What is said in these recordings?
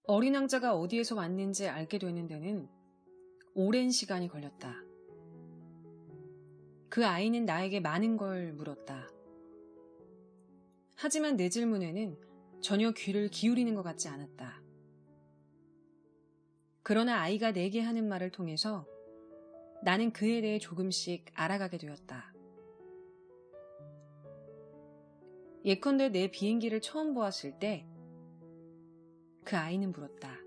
어린 왕자가 어디에서 왔는지 알게 되는 데는 오랜 시간이 걸렸다. 그 아이는 나에게 많은 걸 물었다. 하지만 내 질문에는 전혀 귀를 기울이는 것 같지 않았다. 그러나 아이가 내게 하는 말을 통해서 나는 그에 대해 조금씩 알아가게 되었다. 예컨대 내 비행기를 처음 보았을 때 그 아이는 물었다.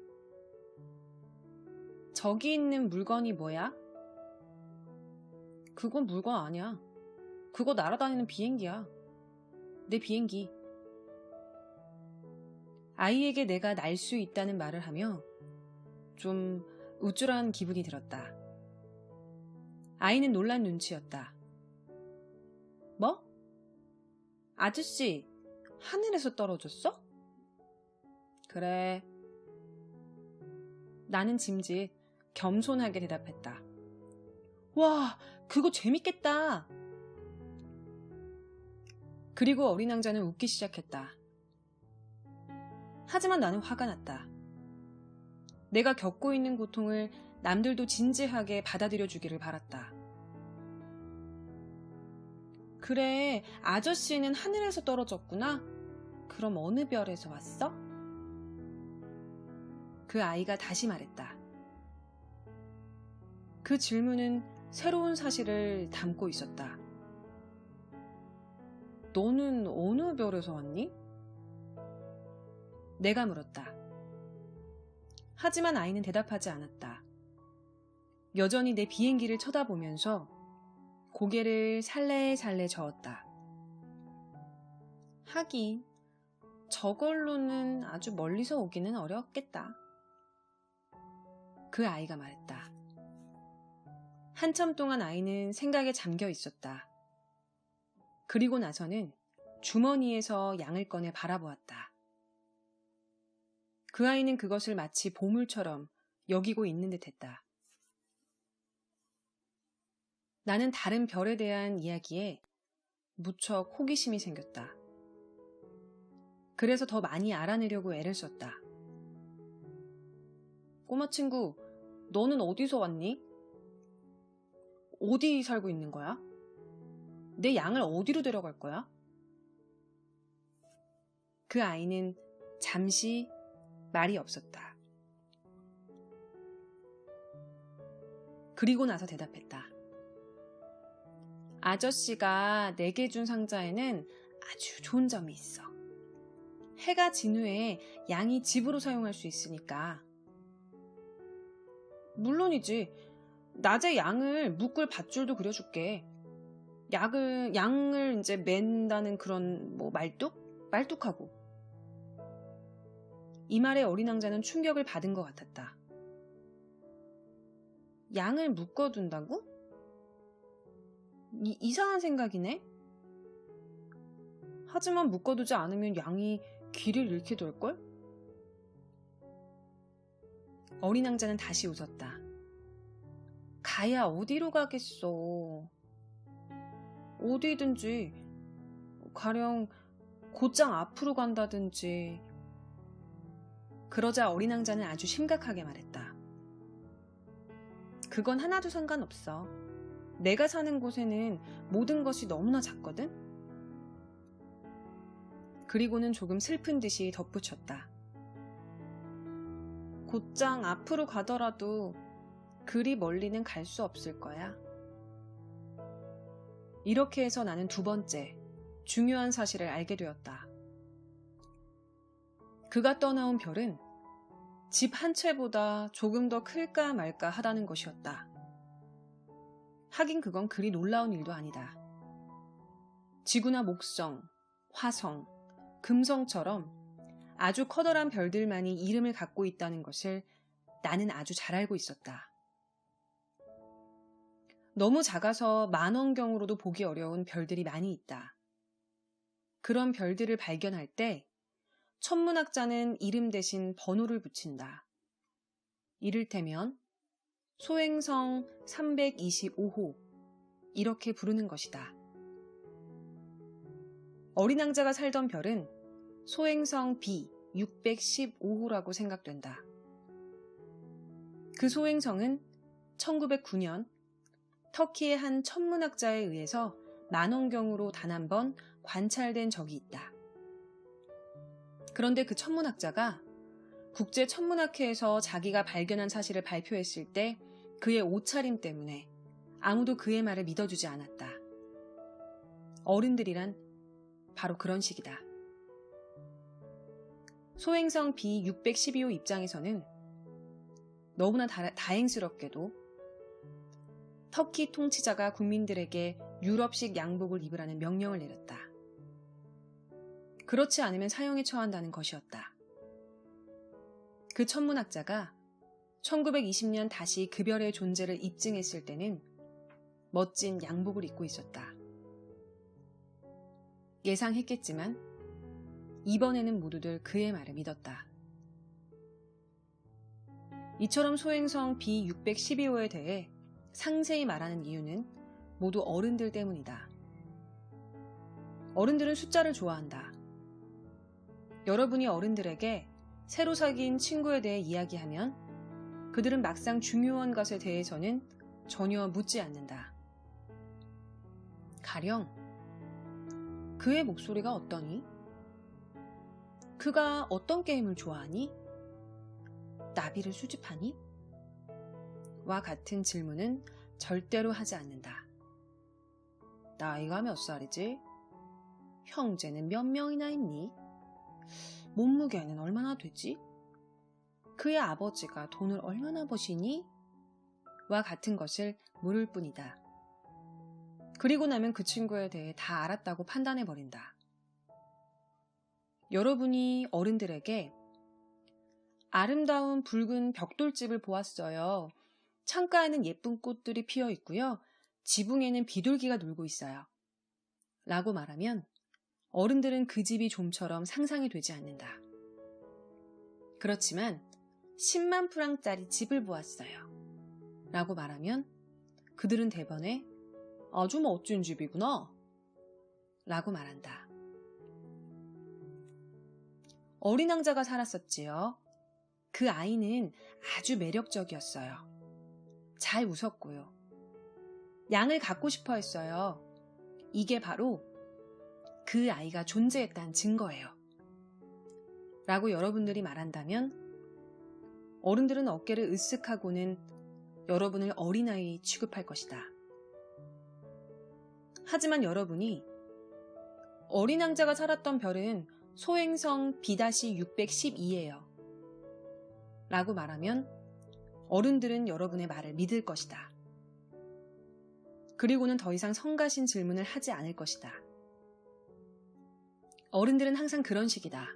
저기 있는 물건이 뭐야? 그건 물건 아니야. 그거 날아다니는 비행기야. 내 비행기. 아이에게 내가 날 수 있다는 말을 하며 좀 우쭐한 기분이 들었다. 아이는 놀란 눈치였다. 뭐? 아저씨, 하늘에서 떨어졌어? 그래. 나는 짐짓 겸손하게 대답했다. 와, 그거 재밌겠다. 그리고 어린 왕자는 웃기 시작했다. 하지만 나는 화가 났다. 내가 겪고 있는 고통을 남들도 진지하게 받아들여 주기를 바랐다. 그래, 아저씨는 하늘에서 떨어졌구나. 그럼 어느 별에서 왔어? 그 아이가 다시 말했다. 그 질문은 새로운 사실을 담고 있었다. 너는 어느 별에서 왔니? 내가 물었다. 하지만 아이는 대답하지 않았다. 여전히 내 비행기를 쳐다보면서 고개를 살래살래 저었다. 하긴 저걸로는 아주 멀리서 오기는 어려웠겠다. 그 아이가 말했다. 한참 동안 아이는 생각에 잠겨 있었다. 그리고 나서는 주머니에서 양을 꺼내 바라보았다. 그 아이는 그것을 마치 보물처럼 여기고 있는 듯했다. 나는 다른 별에 대한 이야기에 무척 호기심이 생겼다. 그래서 더 많이 알아내려고 애를 썼다. 꼬마 친구, 너는 어디서 왔니? 어디 살고 있는 거야? 내 양을 어디로 데려갈 거야? 그 아이는 잠시 말이 없었다. 그리고 나서 대답했다. 아저씨가 내게 준 상자에는 아주 좋은 점이 있어. 해가 진 후에 양이 집으로 사용할 수 있으니까. 물론이지. 낮에 양을 묶을 밧줄도 그려줄게. 양을 이제 맨다는 그런 말뚝하고. 이 말에 어린 왕자는 충격을 받은 것 같았다. 양을 묶어둔다고? 이상한 생각이네? 하지만 묶어두지 않으면 양이 길을 잃게 될걸? 어린 왕자는 다시 웃었다. 가야 어디로 가겠어. 어디든지, 가령 곧장 앞으로 간다든지. 그러자 어린 왕자는 아주 심각하게 말했다. 그건 하나도 상관없어. 내가 사는 곳에는 모든 것이 너무나 작거든? 그리고는 조금 슬픈 듯이 덧붙였다. 곧장 앞으로 가더라도 그리 멀리는 갈 수 없을 거야. 이렇게 해서 나는 두 번째, 중요한 사실을 알게 되었다. 그가 떠나온 별은 집 한 채보다 조금 더 클까 말까 하다는 것이었다. 하긴 그건 그리 놀라운 일도 아니다. 지구나 목성, 화성, 금성처럼 아주 커다란 별들만이 이름을 갖고 있다는 것을 나는 아주 잘 알고 있었다. 너무 작아서 만원경으로도 보기 어려운 별들이 많이 있다. 그런 별들을 발견할 때 천문학자는 이름 대신 번호를 붙인다. 이를테면 소행성 325호 이렇게 부르는 것이다. 어린 왕자가 살던 별은 소행성 B 615호라고 생각된다. 그 소행성은 1909년 터키의 한 천문학자에 의해서 만원경으로 단 한 번 관찰된 적이 있다. 그런데 그 천문학자가 국제천문학회에서 자기가 발견한 사실을 발표했을 때 그의 옷차림 때문에 아무도 그의 말을 믿어주지 않았다. 어른들이란 바로 그런 식이다. 소행성 B612호 입장에서는 너무나 다행스럽게도 터키 통치자가 국민들에게 유럽식 양복을 입으라는 명령을 내렸다. 그렇지 않으면 사형에 처한다는 것이었다. 그 천문학자가 1920년 다시 그 별의 존재를 입증했을 때는 멋진 양복을 입고 있었다. 예상했겠지만 이번에는 모두들 그의 말을 믿었다. 이처럼 소행성 B612호에 대해 상세히 말하는 이유는 모두 어른들 때문이다. 어른들은 숫자를 좋아한다. 여러분이 어른들에게 새로 사귄 친구에 대해 이야기하면 그들은 막상 중요한 것에 대해서는 전혀 묻지 않는다. 가령 그의 목소리가 어떠니? 그가 어떤 게임을 좋아하니? 나비를 수집하니? 와 같은 질문은 절대로 하지 않는다. 나이가 몇 살이지? 형제는 몇 명이나 있니? 몸무게는 얼마나 되지? 그의 아버지가 돈을 얼마나 버시니? 와 같은 것을 물을 뿐이다. 그리고 나면 그 친구에 대해 다 알았다고 판단해버린다. 여러분이 어른들에게 아름다운 붉은 벽돌집을 보았어요. 창가에는 예쁜 꽃들이 피어 있고요. 지붕에는 비둘기가 놀고 있어요. 라고 말하면 어른들은 그 집이 좀처럼 상상이 되지 않는다. 그렇지만 10만 프랑짜리 집을 보았어요. 라고 말하면 그들은 대번에 아주 멋진 집이구나. 라고 말한다. 어린 왕자가 살았었지요. 그 아이는 아주 매력적이었어요. 잘 웃었고요. 양을 갖고 싶어 했어요. 이게 바로 그 아이가 존재했다는 증거예요. 라고 여러분들이 말한다면 어른들은 어깨를 으쓱하고는 여러분을 어린아이 취급할 것이다. 하지만 여러분이 어린 왕자가 살았던 별은 소행성 B-612예요. 라고 말하면 어른들은 여러분의 말을 믿을 것이다. 그리고는 더 이상 성가신 질문을 하지 않을 것이다. 어른들은 항상 그런 식이다.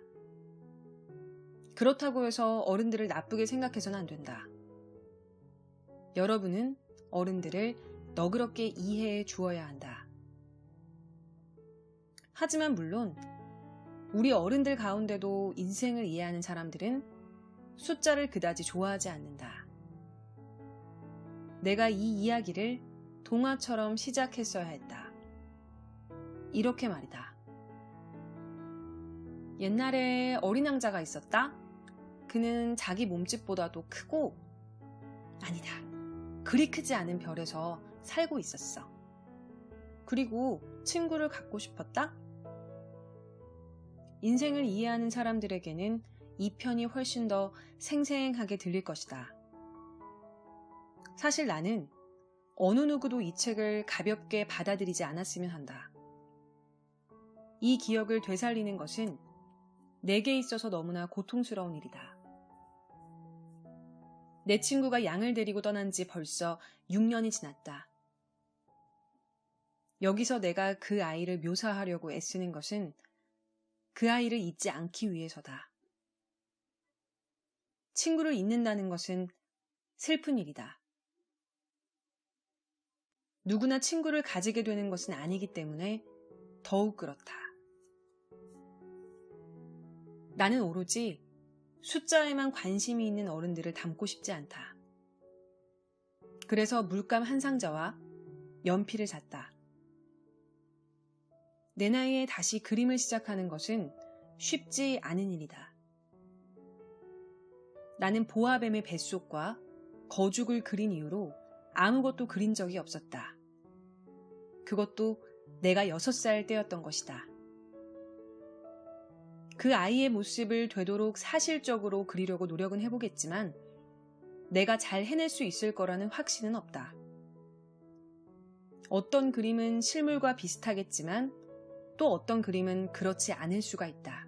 그렇다고 해서 어른들을 나쁘게 생각해서는 안 된다. 여러분은 어른들을 너그럽게 이해해 주어야 한다. 하지만 물론 우리 어른들 가운데도 인생을 이해하는 사람들은 숫자를 그다지 좋아하지 않는다. 내가 이 이야기를 동화처럼 시작했어야 했다. 이렇게 말이다. 옛날에 어린 왕자가 있었다. 그는 자기 몸집보다도 크고 아니다. 그리 크지 않은 별에서 살고 있었어. 그리고 친구를 갖고 싶었다. 인생을 이해하는 사람들에게는 이 편이 훨씬 더 생생하게 들릴 것이다. 사실 나는 어느 누구도 이 책을 가볍게 받아들이지 않았으면 한다. 이 기억을 되살리는 것은 내게 있어서 너무나 고통스러운 일이다. 내 친구가 양을 데리고 떠난 지 벌써 6년이 지났다. 여기서 내가 그 아이를 묘사하려고 애쓰는 것은 그 아이를 잊지 않기 위해서다. 친구를 잊는다는 것은 슬픈 일이다. 누구나 친구를 가지게 되는 것은 아니기 때문에 더욱 그렇다. 나는 오로지 숫자에만 관심이 있는 어른들을 닮고 싶지 않다. 그래서 물감 한 상자와 연필을 샀다. 내 나이에 다시 그림을 시작하는 것은 쉽지 않은 일이다. 나는 보아뱀의 뱃속과 거죽을 그린 이후로 아무것도 그린 적이 없었다. 그것도 내가 6살 때였던 것이다. 그 아이의 모습을 되도록 사실적으로 그리려고 노력은 해보겠지만 내가 잘 해낼 수 있을 거라는 확신은 없다. 어떤 그림은 실물과 비슷하겠지만 또 어떤 그림은 그렇지 않을 수가 있다.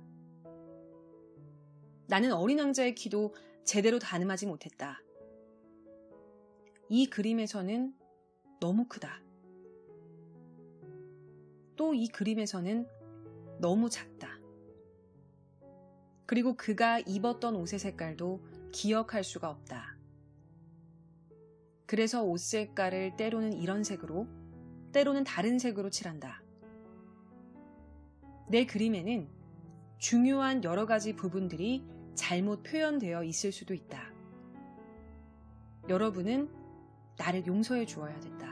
나는 어린 왕자의 키도 제대로 가늠하지 못했다. 이 그림에서는 너무 크다. 또 이 그림에서는 너무 작다. 그리고 그가 입었던 옷의 색깔도 기억할 수가 없다. 그래서 옷 색깔을 때로는 이런 색으로, 때로는 다른 색으로 칠한다. 내 그림에는 중요한 여러 가지 부분들이 잘못 표현되어 있을 수도 있다. 여러분은 나를 용서해 주어야 된다.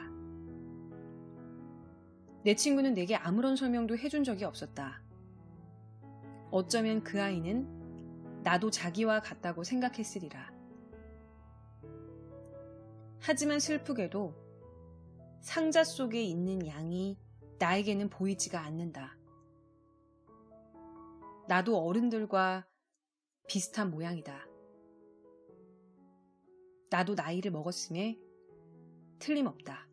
내 친구는 내게 아무런 설명도 해준 적이 없었다. 어쩌면 그 아이는 나도 자기와 같다고 생각했으리라. 하지만 슬프게도 상자 속에 있는 양이 나에게는 보이지가 않는다. 나도 어른들과 비슷한 모양이다. 나도 나이를 먹었음에 틀림없다.